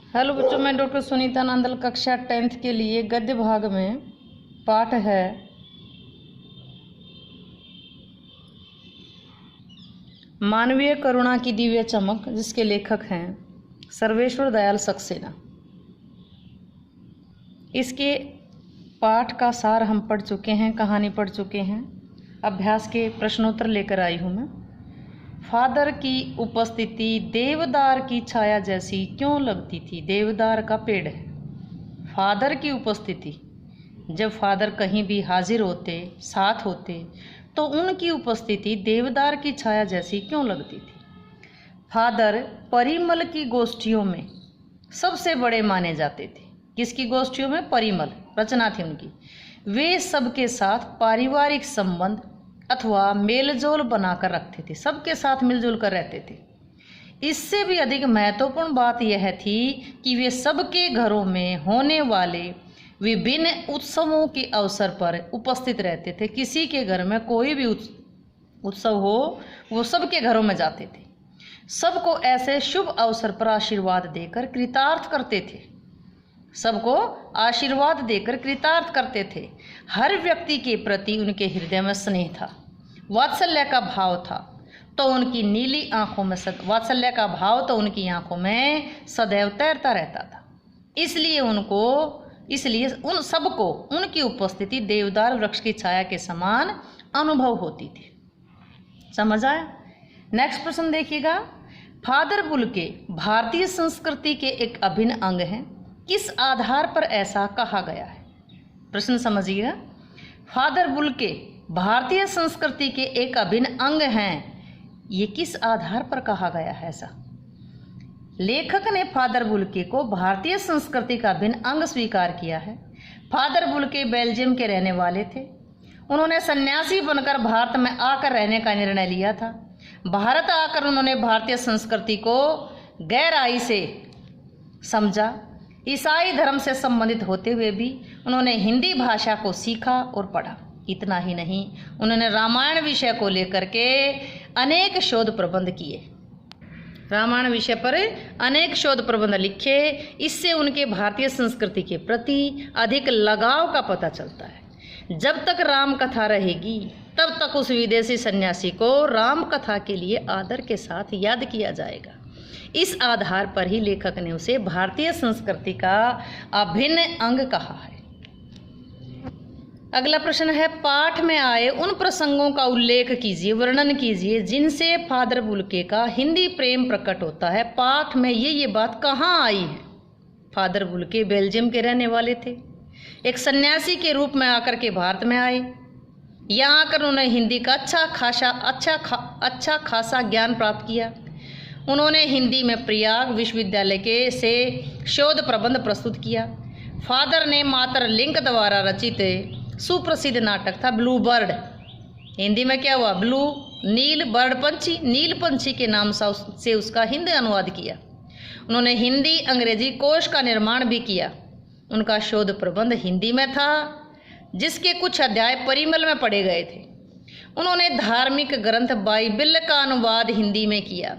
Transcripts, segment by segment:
Hello बच्चों, मैं doctor Sunita Nandal कक्षा 10th के लिए गद्य भाग में पाठ है मानवीय करुणा की दिव्य चमक, जिसके लेखक हैं सर्वेश्वर दयाल सक्सेना। इसके पाठ का सार हम पढ़ चुके हैं, कहानी पढ़ चुके हैं। अभ्यास के प्रश्नोत्तर लेकर आई हूँ मैं। फादर की उपस्थिति देवदार की छाया जैसी क्यों लगती थी। देवदार का पेड़ है। फादर की उपस्थिति, जब फादर कहीं भी हाजिर होते, साथ होते, तो उनकी उपस्थिति देवदार की छाया जैसी क्यों लगती थी। फादर परिमल की गोष्ठियों में सबसे बड़े माने जाते थे। किसकी गोष्ठियों में? परिमल रचना थी उनकी। वे सबके साथ पारिवारिक संबंध अथवा मेलजोल बनाकर रखते थे, सबके साथ मिलजुल कर रहते थे। इससे भी अधिक महत्वपूर्ण बात यह थी कि वे सबके घरों में होने वाले विभिन्न उत्सवों के अवसर पर उपस्थित रहते थे। किसी के घर में कोई भी उत्सव हो, वो सबके घरों में जाते थे। सबको ऐसे शुभ अवसर पर आशीर्वाद देकर कृतार्थ करते थे। सबको आशीर्वाद देकर कृतार्थ करते थे। हर व्यक्ति के प्रति उनके हृदय में स्नेह था, वात्सल्य का भाव था, तो उनकी नीली आंखों में वात्सल्य का भाव तो उनकी आंखों में सदैव तैरता रहता था। इसलिए उन सबको उनकी उपस्थिति देवदार वृक्ष की छाया के समान अनुभव होती थी। समझ आया? नेक्स्ट प्रश्न देखिएगा। फादर बुल्के भारतीय संस्कृति के एक अभिन्न अंग हैं। किस आधार पर ऐसा कहा गया है? प्रश्न समझिएगा। फादर बुल्के भारतीय संस्कृति के एक अभिन्न अंग हैं, ये किस आधार पर कहा गया है ऐसा? लेखक ने फादर बुल्के को भारतीय संस्कृति का अभिन्न अंग स्वीकार किया है। फादर बुल्के बेल्जियम के रहने वाले थे। उन्होंने सन्यासी बनकर भारत में आकर रहने का निर्णय लिया था। भारत आकर उन्होंने भारतीय संस्कृति को गहराई से समझा। ईसाई धर्म से संबंधित होते हुए भी उन्होंने हिंदी भाषा को सीखा और पढ़ा। इतना ही नहीं, उन्होंने रामायण विषय को लेकर के अनेक शोध प्रबंध किए। रामायण विषय पर अनेक शोध प्रबंध लिखे। इससे उनके भारतीय संस्कृति के प्रति अधिक लगाव का पता चलता है। जब तक राम कथा रहेगी, तब तक उस विदेशी सन्यासी को राम कथा के लिए आदर के साथ याद किया जाएगा। इस आधार पर ही लेखक ने उसे भारतीय संस्कृति का अभिन्न अंग कहा है। अगला प्रश्न है, पाठ में आए उन प्रसंगों का उल्लेख कीजिए, वर्णन कीजिए जिनसे फादर बुल्के का हिंदी प्रेम प्रकट होता है। पाठ में ये बात कहाँ आई है? फादर बुल्के बेल्जियम के रहने वाले थे। एक सन्यासी के रूप में आकर के भारत में आए। यहाँ आकर उन्होंने हिंदी का अच्छा खासा ज्ञान प्राप्त किया। उन्होंने हिंदी में प्रयाग विश्वविद्यालय से शोध प्रबंध प्रस्तुत किया। फादर ने मात्र लिंक द्वारा रचित सुप्रसिद्ध नाटक था ब्लू बर्ड, हिंदी में क्या हुआ? ब्लू, नील, बर्ड पंछी, नील पंछी के नाम से उसका हिंदी अनुवाद किया। उन्होंने हिंदी अंग्रेजी कोश का निर्माण भी किया। उनका शोध प्रबंध हिंदी में था, जिसके कुछ अध्याय परिमल में पढ़े गए थे। उन्होंने धार्मिक ग्रंथ बाइबिल का अनुवाद हिंदी में किया।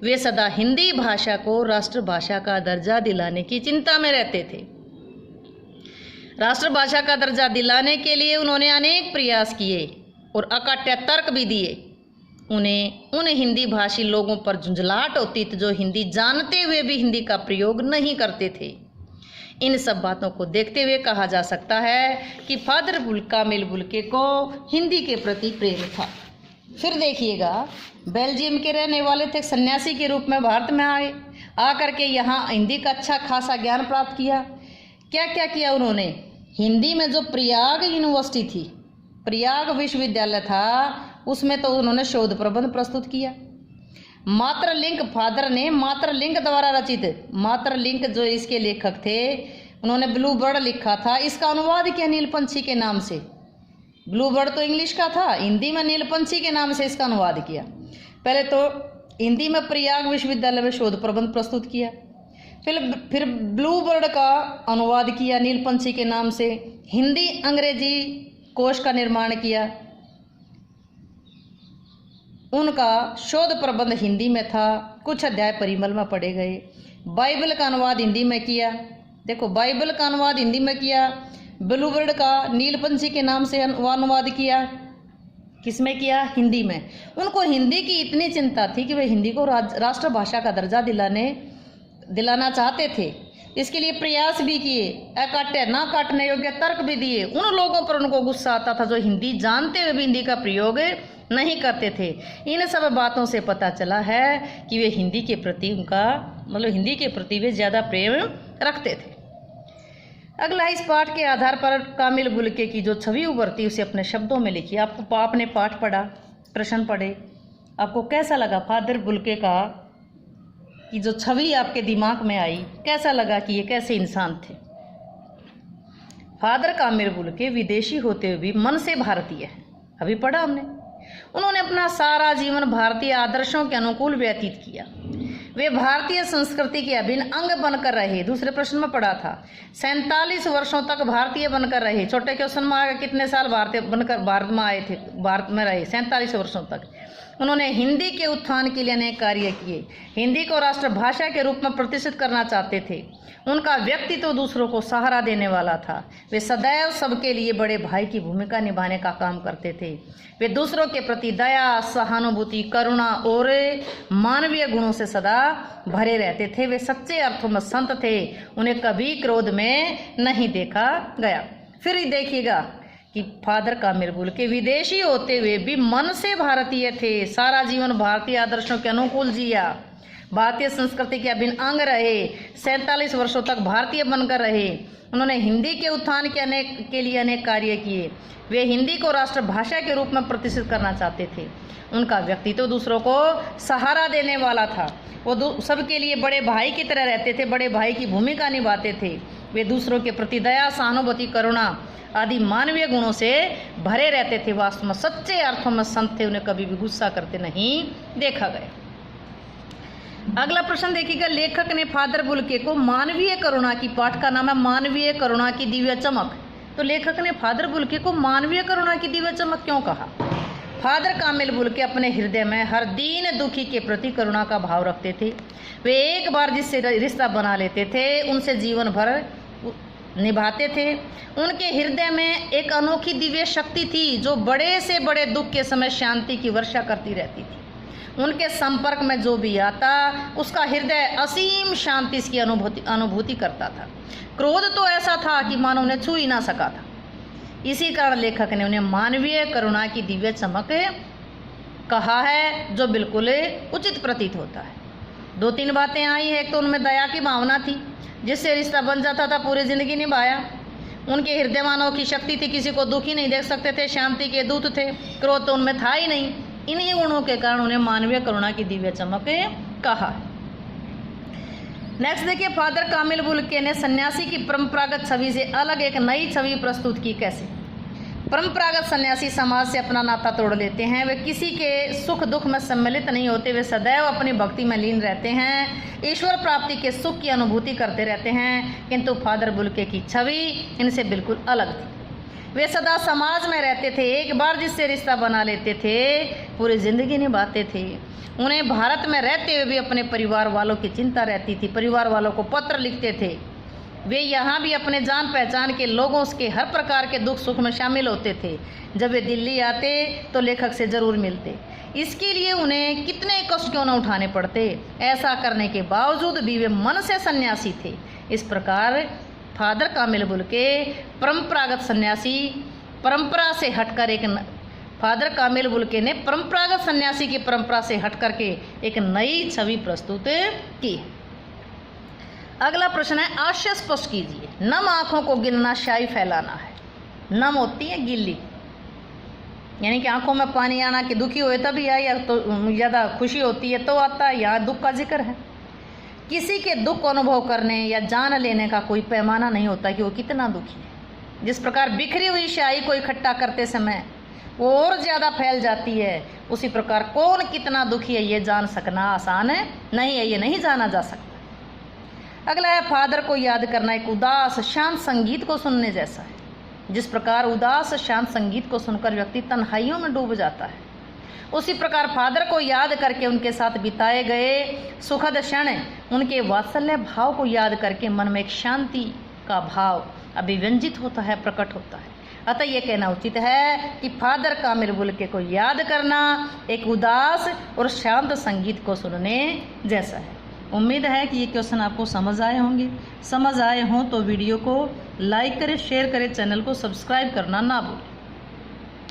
वे सदा हिंदी भाषा को राष्ट्रभाषा का दर्जा दिलाने की चिंता में रहते थे। राष्ट्रभाषा का दर्जा दिलाने के लिए उन्होंने अनेक प्रयास किए और अकाट्य तर्क भी दिए। उन्हें उन हिंदी भाषी लोगों पर झुंझलाहट होती थी जो हिंदी जानते हुए भी हिंदी का प्रयोग नहीं करते थे। इन सब बातों को देखते हुए कहा जा सकता है कि फादर बुल्के को हिंदी के प्रति प्रेम था। फिर देखिएगा, बेल्जियम के रहने वाले थे, सन्यासी के रूप में भारत में आए। आकर के यहाँ हिंदी का अच्छा खासा ज्ञान प्राप्त किया। क्या क्या किया उन्होंने? हिंदी में जो प्रयाग यूनिवर्सिटी थी, प्रयाग विश्वविद्यालय था, उसमें तो उन्होंने शोध प्रबंध प्रस्तुत किया। मात्रलिंक, फादर ने मात्रलिंक द्वारा रचित, मात्रलिंक जो इसके लेखक थे, उन्होंने ब्लू बर्ड लिखा था। इसका अनुवाद किया नील पंछी के नाम से। ब्लू बर्ड तो इंग्लिश का था, हिंदी में नील पंछी के नाम से इसका अनुवाद किया। पहले तो हिंदी में प्रयाग विश्वविद्यालय में शोध प्रबंध प्रस्तुत किया, फिर ब्लू बर्ड का अनुवाद किया नील पंछी के नाम से। हिंदी अंग्रेजी कोश का निर्माण किया। उनका शोध प्रबंध हिंदी में था, कुछ अध्याय परिमल में पढ़े गए। बाइबल का अनुवाद हिंदी में किया। देखो, बाइबल का अनुवाद हिंदी में किया, ब्लूबर्ड का नीलपंछी के नाम से अनुवाद किया। किसमें किया? हिंदी में। उनको हिंदी की इतनी चिंता थी कि वे हिंदी को राष्ट्रभाषा का दर्जा दिलाना चाहते थे। इसके लिए प्रयास भी किए, अकाट्य ना काटने योग्य तर्क भी दिए। उन लोगों पर उनको गुस्सा आता था जो हिंदी जानते हुए भी हिंदी का प्रयोग नहीं करते थे। इन सब बातों से पता चला है कि वे हिंदी के प्रति हिंदी के प्रति वे ज़्यादा प्रेम रखते थे। अगला, इस पाठ के आधार पर कामिल बुल्के की जो छवि उभरती उसे अपने शब्दों में लिखिए। आपने पाठ पढ़ा, प्रश्न पढ़े, आपको कैसा लगा? फादर बुल्के का की जो छवि आपके दिमाग में आई, कैसा लगा कि ये कैसे इंसान थे? फादर कामिल बुल्के विदेशी होते हुए भी मन से भारतीय है। अभी पढ़ा हमने। उन्होंने अपना सारा जीवन भारतीय आदर्शों के अनुकूल व्यतीत किया। वे भारतीय संस्कृति के अभिन्न अंग बनकर रहे। दूसरे प्रश्न में पढ़ा था, 47 वर्षों तक भारतीय बनकर रहे। छोटे क्वेश्चन में आगे कितने साल भारतीय बनकर भारत में आए थे? भारत में रहे 47 वर्षों तक। उन्होंने हिंदी के उत्थान के लिए अनेक कार्य किए। हिंदी को राष्ट्रभाषा के रूप में प्रतिष्ठित करना चाहते थे। उनका व्यक्तित्व दूसरों को सहारा देने वाला था। वे सदैव सबके लिए बड़े भाई की भूमिका निभाने का काम करते थे। वे दूसरों के प्रति दया, सहानुभूति, करुणा और मानवीय गुणों से सदा भरे रहते थे। वे सच्चे अर्थों में संत थे। उन्हें कभी क्रोध में नहीं देखा गया। फिर देखिएगा कि फादर कामिल बुल्के विदेशी होते हुए भी मन से भारतीय थे। सारा जीवन भारतीय आदर्शों के अनुकूल जिया, भारतीय संस्कृति के अभिन्न अंग रहे, 47 वर्षों तक भारतीय बनकर रहे। उन्होंने हिंदी के उत्थान के लिए अनेक कार्य किए। वे हिंदी को राष्ट्रभाषा के रूप में प्रतिष्ठित करना चाहते थे। उनका व्यक्तित्व दूसरों को सहारा देने वाला था। वो सबके लिए बड़े भाई की तरह रहते थे, बड़े भाई की भूमिका निभाते थे। वे दूसरों के प्रति दया, सहानुभूति, करुणा आदि मानवीय गुणों से भरे रहते थे। वास्तव में सच्चे अर्थों में संत थे। उन्हें कभी भी गुस्सा करते नहीं देखा गया। अगला प्रश्न देखिएगा, लेखक ने फादर बुल्के को मानवीय करुणा की, पाठ का नाम है मानवीय करुणा की दिव्य चमक। तो लेखक ने फादर बुल्के को मानवीय करुणा की दिव्य चमक क्यों कहा? फादर कामिल बुल्के अपने हृदय में हर दीन दुखी के प्रति करुणा का भाव रखते थे। वे एक बार जिससे रिश्ता बना लेते थे उनसे जीवन भर निभाते थे। उनके हृदय में एक अनोखी दिव्य शक्ति थी जो बड़े से बड़े दुख के समय शांति की वर्षा करती रहती थी। उनके संपर्क में जो भी आता उसका हृदय असीम शांति की अनुभूति करता था। क्रोध तो ऐसा था कि मानो उन्हें छू ही ना सका था। इसी कारण लेखक ने उन्हें मानवीय करुणा की दिव्य चमक कहा है, जो बिल्कुल उचित प्रतीत होता है। 2-3 बातें आई है। एक तो उनमें दया की भावना थी, जिससे रिश्ता बन जाता था, पूरी जिंदगी निभाया। उनके हृदय में अनोखी शक्ति थी, किसी को दुखी नहीं देख सकते थे, शांति के दूत थे। क्रोध तो उनमें था ही नहीं। इन्हीं गुणों के कारण उन्हें मानवीय करुणा की दिव्य चमक कहा। नेक्स्ट देखिए, फादर कामिल बुल्के ने सन्यासी की परंपरागत छवि से अलग एक नई छवि प्रस्तुत की। कैसे? परंपरागत सन्यासी समाज से अपना नाता तोड़ लेते हैं। वे किसी के सुख दुख में सम्मिलित नहीं होते। वे सदैव अपनी भक्ति में लीन रहते हैं, ईश्वर प्राप्ति के सुख की अनुभूति करते रहते हैं। किंतु फादर बुल्के की छवि इनसे बिल्कुल अलग थी। वे सदा समाज में रहते थे। एक बार जिससे रिश्ता बना लेते थे पूरी जिंदगी निभाते थे। उन्हें भारत में रहते हुए भी अपने परिवार वालों की चिंता रहती थी। परिवार वालों को पत्र लिखते थे। वे यहाँ भी अपने जान पहचान के लोगों के हर प्रकार के दुख सुख में शामिल होते थे। जब वे दिल्ली आते तो लेखक से ज़रूर मिलते। इसके लिए उन्हें कितने कष्ट क्यों न उठाने पड़ते। ऐसा करने के बावजूद भी वे मन से सन्यासी थे। इस प्रकार फादर कामिल बुल्के परंपरागत सन्यासी परंपरा से हटकर फादर कामिल बुल्के ने परंपरागत सन्यासी की परंपरा से हटकर के एक नई छवि प्रस्तुत की। अगला प्रश्न है, आशय स्पष्ट कीजिए। नम आंखों को गिनना शाही फैलाना है। नम होती है गिल्ली, यानी कि आंखों में पानी आना कि दुखी हुए तभी आए, या तो ज़्यादा खुशी होती है तो आता है। यहाँ दुख का जिक्र है। किसी के दुख को अनुभव करने या जान लेने का कोई पैमाना नहीं होता कि वो कितना दुखी है। जिस प्रकार बिखरी हुई स्याही को इकट्ठा करते समय वो और ज़्यादा फैल जाती है, उसी प्रकार कौन कितना दुखी है ये जान सकना आसान नहीं है, ये नहीं जाना जा सकता। अगला है, फादर को याद करना एक उदास शांत संगीत को सुनने जैसा है। जिस प्रकार उदास शांत संगीत को सुनकर व्यक्ति तन्हाइयों में डूब जाता है, उसी प्रकार फादर को याद करके उनके साथ बिताए गए सुखद क्षण, उनके वात्सल्य भाव को याद करके मन में एक शांति का भाव अभिव्यंजित होता है, प्रकट होता है। अतः ये कहना उचित है कि फादर कामिल बुल्के को याद करना एक उदास और शांत संगीत को सुनने जैसा है। उम्मीद है कि ये क्वेश्चन आपको समझ आए होंगे। समझ आए हों तो वीडियो को लाइक करें, शेयर करें, चैनल को सब्सक्राइब करना ना भूलें।